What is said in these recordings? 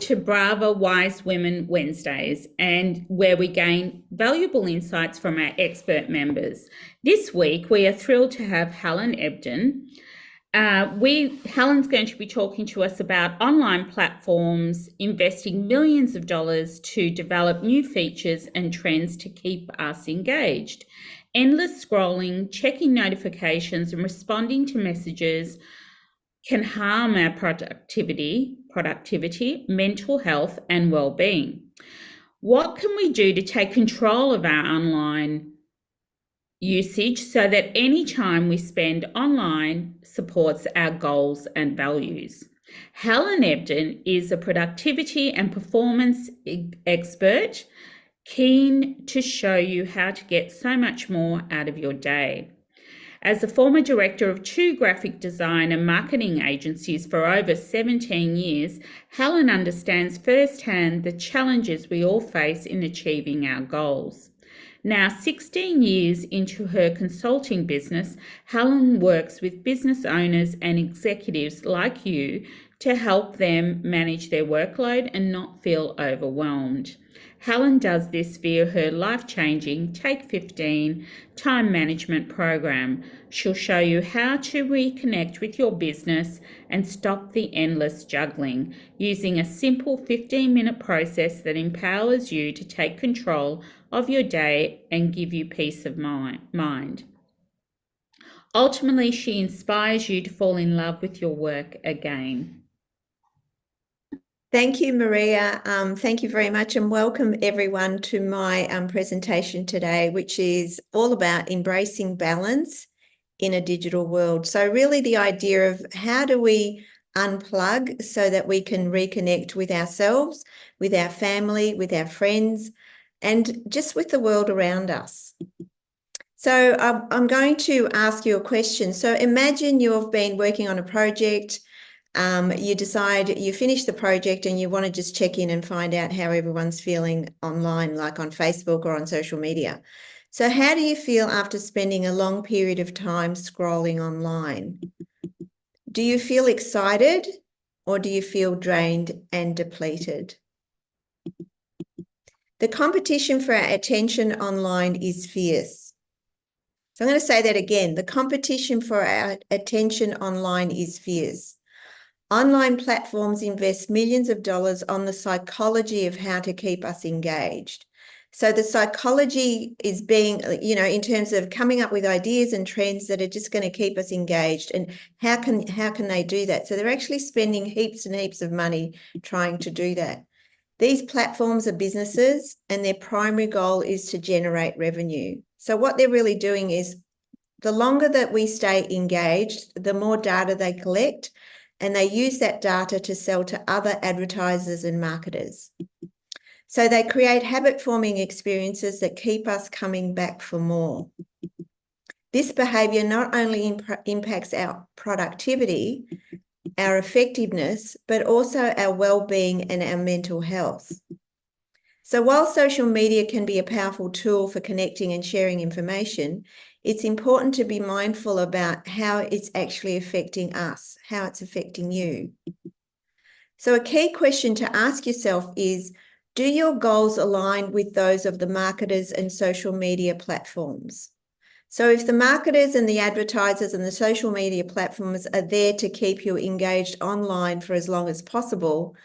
to Brava Wise Women Wednesdays, and where we gain valuable insights from our expert members. This week, we are thrilled to have Helen Ebdon. Helen's going to be talking to us about online platforms investing millions of dollars to develop new features and trends to keep us engaged. Endless scrolling, checking notifications, and responding to messages can harm our productivity, mental health, and well-being. What can we do to take control of our online usage so that any time we spend online supports our goals and values? Helen Ebdon is a productivity and performance expert, keen to show you how to get so much more out of your day. As the former director of 2 graphic design and marketing agencies for over 17 years, Helen understands firsthand the challenges we all face in achieving our goals. Now, 16 years into her consulting business, Helen works with business owners and executives like you to help them manage their workload and not feel overwhelmed. Helen does this via her life-changing Take 15 time management program. She'll show you how to reconnect with your business and stop the endless juggling using a simple 15-minute process that empowers you to take control of your day and give you peace of mind. Ultimately, she inspires you to fall in love with your work again. Thank you, Maria. Thank you very much, and welcome everyone to my presentation today, which is all about embracing balance in a digital world. So really the idea of how do we unplug so that we can reconnect with ourselves, with our family, with our friends, and just with the world around us. So I'm going to ask you a question. So imagine you've been working on a project. You decide you finish the project and you want to just check in and find out how everyone's feeling online, like on Facebook or on social media. So how do you feel after spending a long period of time scrolling online? Do you feel excited or do you feel drained and depleted? The competition for our attention online is fierce. So I'm going to say that again. The competition for our attention online is fierce. Online platforms invest millions of dollars on the psychology of how to keep us engaged. So the psychology is being, in terms of coming up with ideas and trends that are just going to keep us engaged. And how can they do that? So they're actually spending heaps and heaps of money trying to do that. These platforms are businesses and their primary goal is to generate revenue. So what they're really doing is the longer that we stay engaged, the more data they collect, and they use that data to sell to other advertisers and marketers. So they create habit-forming experiences that keep us coming back for more. This behaviour not only impacts our productivity, our effectiveness, but also our well-being and our mental health. So while social media can be a powerful tool for connecting and sharing information, it's important to be mindful about how it's actually affecting us, how it's affecting you. So a key question to ask yourself is, do your goals align with those of the marketers and social media platforms? So if the marketers and the advertisers and the social media platforms are there to keep you engaged online for as long as possible,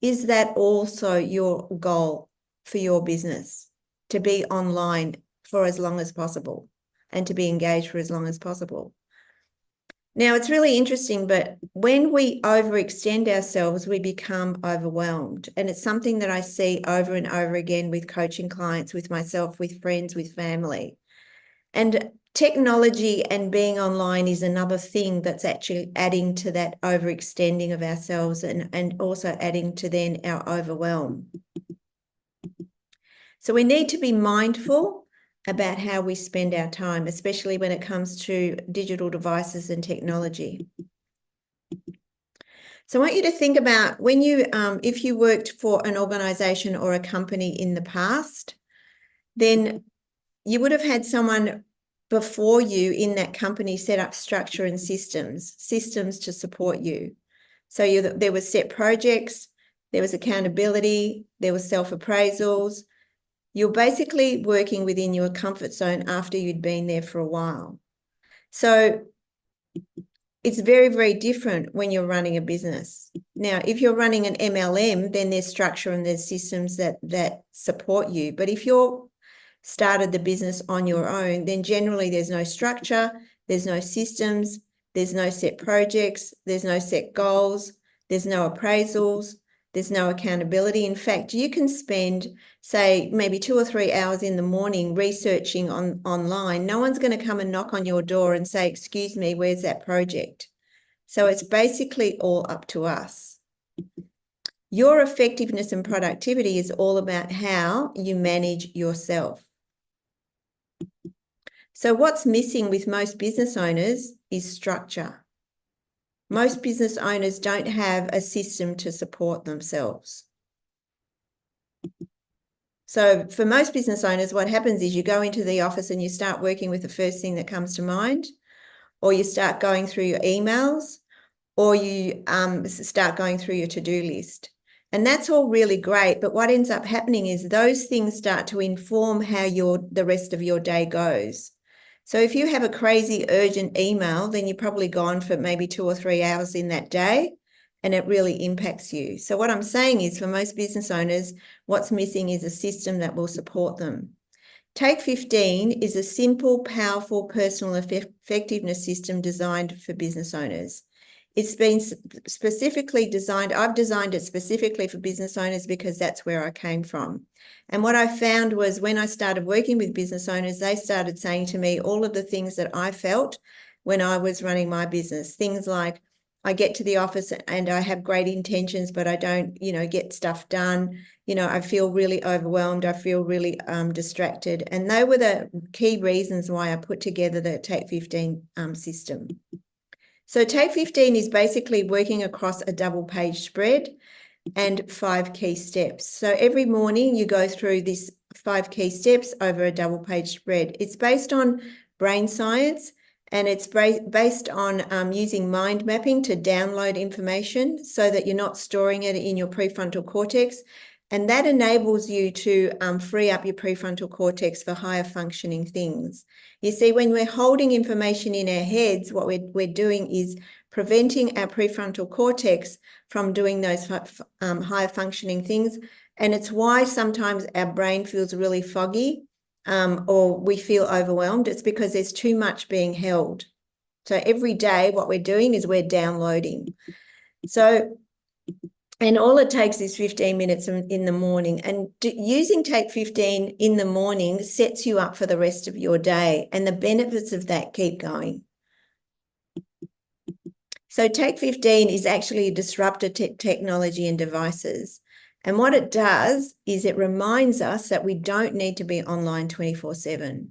is that also your goal for your business, to be online for as long as possible and to be engaged for as long as possible? Now, it's really interesting, but when we overextend ourselves, we become overwhelmed. And it's something that I see over and over again with coaching clients, with myself, with friends, with family. And technology and being online is another thing that's actually adding to that overextending of ourselves and also adding to then our overwhelm. So we need to be mindful about how we spend our time, especially when it comes to digital devices and technology. So I want you to think about when you, if you worked for an organisation or a company in the past, then you would have had someone before you in that company set up structure and systems to support you. So there were set projects, there was accountability, there was self-appraisals. You're basically working within your comfort zone after you'd been there for a while. So it's very, very different when you're running a business. Now, if you're running an MLM, then there's structure and there's systems that support you. But if you're started the business on your own, then generally there's no structure, there's no systems, there's no set projects, there's no set goals, there's no appraisals, there's no accountability. In fact, you can spend, say, maybe 2 or 3 hours in the morning researching online. No one's going to come and knock on your door and say, excuse me, where's that project? So it's basically all up to us. Your effectiveness and productivity is all about how you manage yourself. So what's missing with most business owners is structure. Most business owners don't have a system to support themselves. So for most business owners, what happens is you go into the office and you start working with the first thing that comes to mind, or you start going through your emails, or you start going through your to-do list. And that's all really great, but what ends up happening is those things start to inform how the rest of your day goes. So if you have a crazy urgent email, then you're probably gone for maybe 2 or 3 hours in that day, and it really impacts you. So what I'm saying is for most business owners, what's missing is a system that will support them. Take 15 is a simple, powerful, personal effectiveness system designed for business owners. It's been specifically designed, I've designed it specifically for business owners because that's where I came from. And what I found was when I started working with business owners, they started saying to me all of the things that I felt when I was running my business. Things like, I get to the office and I have great intentions, but I don't, get stuff done. I feel really overwhelmed. I feel really distracted. And they were the key reasons why I put together the Take 15 system. So Take 15 is basically working across a double page spread and 5 key steps. So every morning you go through these 5 key steps over a double page spread. It's based on brain science, and it's based on using mind mapping to download information so that you're not storing it in your prefrontal cortex. And that enables you to free up your prefrontal cortex for higher functioning things. You see, when we're holding information in our heads, what we're doing is preventing our prefrontal cortex from doing those higher functioning things. And it's why sometimes our brain feels really foggy or we feel overwhelmed. It's because there's too much being held. So every day what we're doing is we're downloading. And all it takes is 15 minutes in the morning. And using Take 15 in the morning sets you up for the rest of your day. And the benefits of that keep going. So Take 15 is actually a disruptor to technology and devices. And what it does is it reminds us that we don't need to be online 24/7.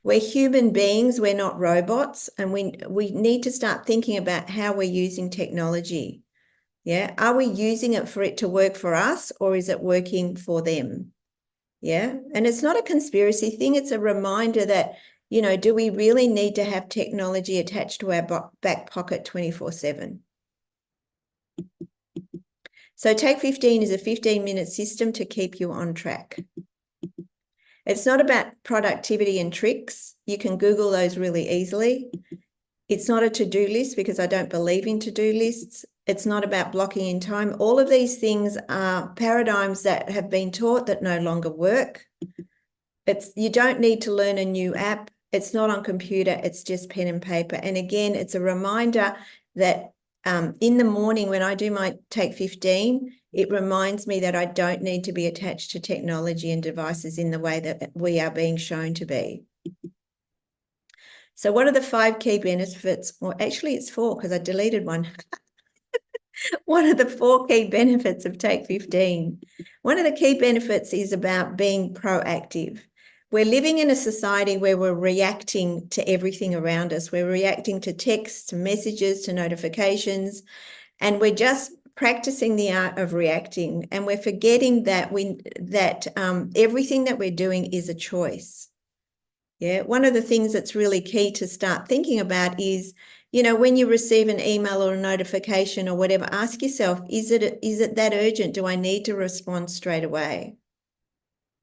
We're human beings, we're not robots. And we need to start thinking about how we're using technology. Yeah. Are we using it for it to work for us, or is it working for them? Yeah. And it's not a conspiracy thing. It's a reminder that, do we really need to have technology attached to our back pocket 24/7? So Take 15 is a 15-minute system to keep you on track. It's not about productivity and tricks. You can Google those really easily. It's not a to-do list because I don't believe in to-do lists. It's not about blocking in time. All of these things are paradigms that have been taught that no longer work. You don't need to learn a new app. It's not on computer. It's just pen and paper. And again, it's a reminder that in the morning when I do my Take 15, it reminds me that I don't need to be attached to technology and devices in the way that we are being shown to be. So what are the 5 key benefits? Well, actually it's 4 because I deleted one. What are the 4 key benefits of Take 15? One of the key benefits is about being proactive. We're living in a society where we're reacting to everything around us. We're reacting to texts, to messages, to notifications, and we're just practicing the art of reacting. And we're forgetting that everything that we're doing is a choice. Yeah, one of the things that's really key to start thinking about is, You know, when you receive an email or a notification or whatever, ask yourself, is it that urgent? Do I need to respond straight away?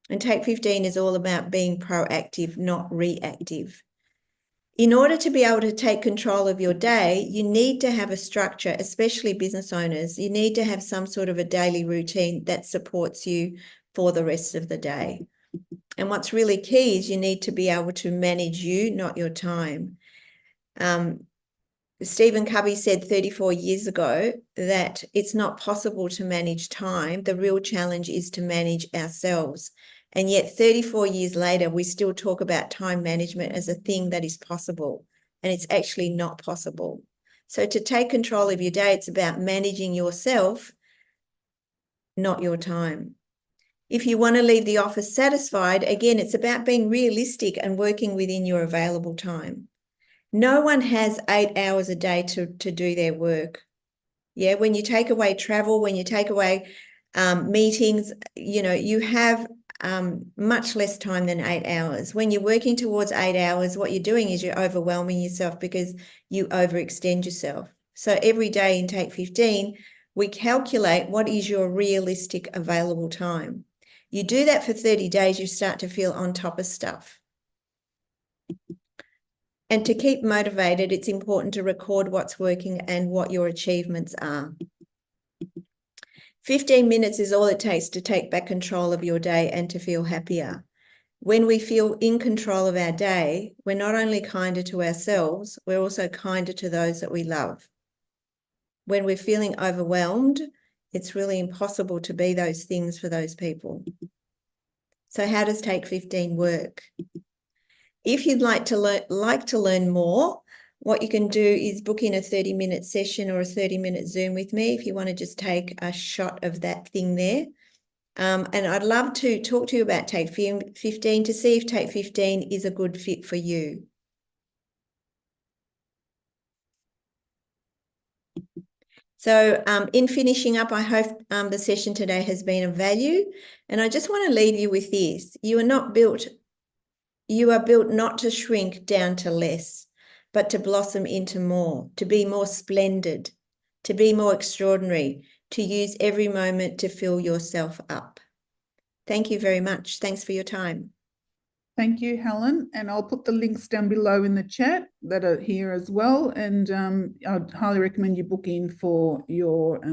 And Take 15 is all about being proactive, not reactive. In order to be able to take control of your day, you need to have a structure, especially business owners. You need to have some sort of a daily routine that supports you for the rest of the day. And what's really key is you need to be able to manage you, not your time. Stephen Covey said 34 years ago that it's not possible to manage time. The real challenge is to manage ourselves. And yet 34 years later, we still talk about time management as a thing that is possible, and it's actually not possible. So to take control of your day, it's about managing yourself, not your time. If you want to leave the office satisfied, again, it's about being realistic and working within your available time. No one has 8 hours a day to do their work. Yeah, when you take away travel, when you take away meetings, you know, you have much less time than 8 hours. When you're working towards 8 hours, what you're doing is you're overwhelming yourself because you overextend yourself. So every day in Take 15, we calculate what is your realistic available time. You do that for 30 days, you start to feel on top of stuff. And to keep motivated, it's important to record what's working and what your achievements are. 15 minutes is all it takes to take back control of your day and to feel happier. When we feel in control of our day, we're not only kinder to ourselves, we're also kinder to those that we love. When we're feeling overwhelmed, it's really impossible to be those things for those people. So how does Take 15 work? If you'd like to learn more, what you can do is book in a 30-minute session or a 30-minute Zoom with me if you want to just take a shot of that thing there. And I'd love to talk to you about Take 15 to see if Take 15 is a good fit for you. So in finishing up, I hope the session today has been of value. And I just want to leave you with this. You are built not to shrink down to less, but to blossom into more, to be more splendid, to be more extraordinary, to use every moment to fill yourself up. Thank you very much. Thanks for your time. Thank you, Helen. And I'll put the links down below in the chat that are here as well. And I'd highly recommend you book in for your